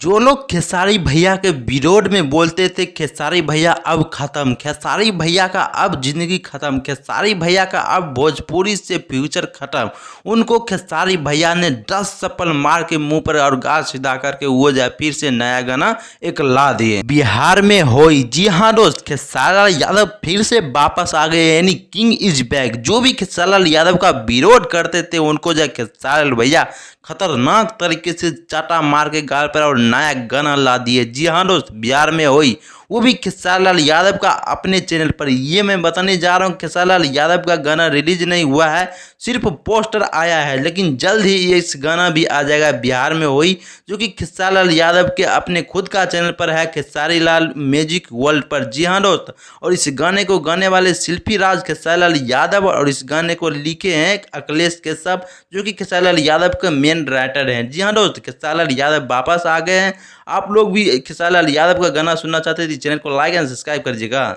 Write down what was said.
जो लोग खेसारी भैया के विरोध में बोलते थे खेसारी भैया अब खत्म, खेसारी भैया का अब जिंदगी खत्म, खेसारी भैया का अब भोजपुरी से फ्यूचर खत्म, उनको खेसारी भैया ने 10 चप्पल मार के मुंह पर और गाल सीधा करके वो जाए फिर से नया गाना एक ला दिए। बिहार में होई, जी हाँ दोस्त, खेसारी यादव फिर से वापस आ गए, यानी किंग इज बैक। जो भी खेसारी यादव का विरोध करते थे उनको जाए खेसारी भैया खतरनाक तरीके से चाटा मार के गाल पर और नया गाना ला दिए। जी हाँ दोस्त, बिहार में हुई, वो भी खेसारी यादव का अपने चैनल पर। ये मैं बताने जा रहा हूँ, खेसारी यादव का गाना रिलीज नहीं हुआ है, सिर्फ पोस्टर आया है, लेकिन जल्द ही ये इस गाना भी आ जाएगा बिहार में हुई, जो कि खेसारी यादव के अपने खुद का चैनल पर है, खेसारी लाल म्यूजिक वर्ल्ड पर। जी हाँ दोस्त, और इस गाने को गाने वाले शिल्पी राज खेसारी यादव और इस गाने को लिखे हैं अखिलेश कश्यप, जो कि खेसारी यादव के मेन राइटर हैं। जी हाँ दोस्त, खेसारी यादव वापस आ गए हैं। आप लोग भी खेसारी यादव का गाना सुनना चाहते हैं तो चैनल को लाइक एंड सब्सक्राइब करिएगा।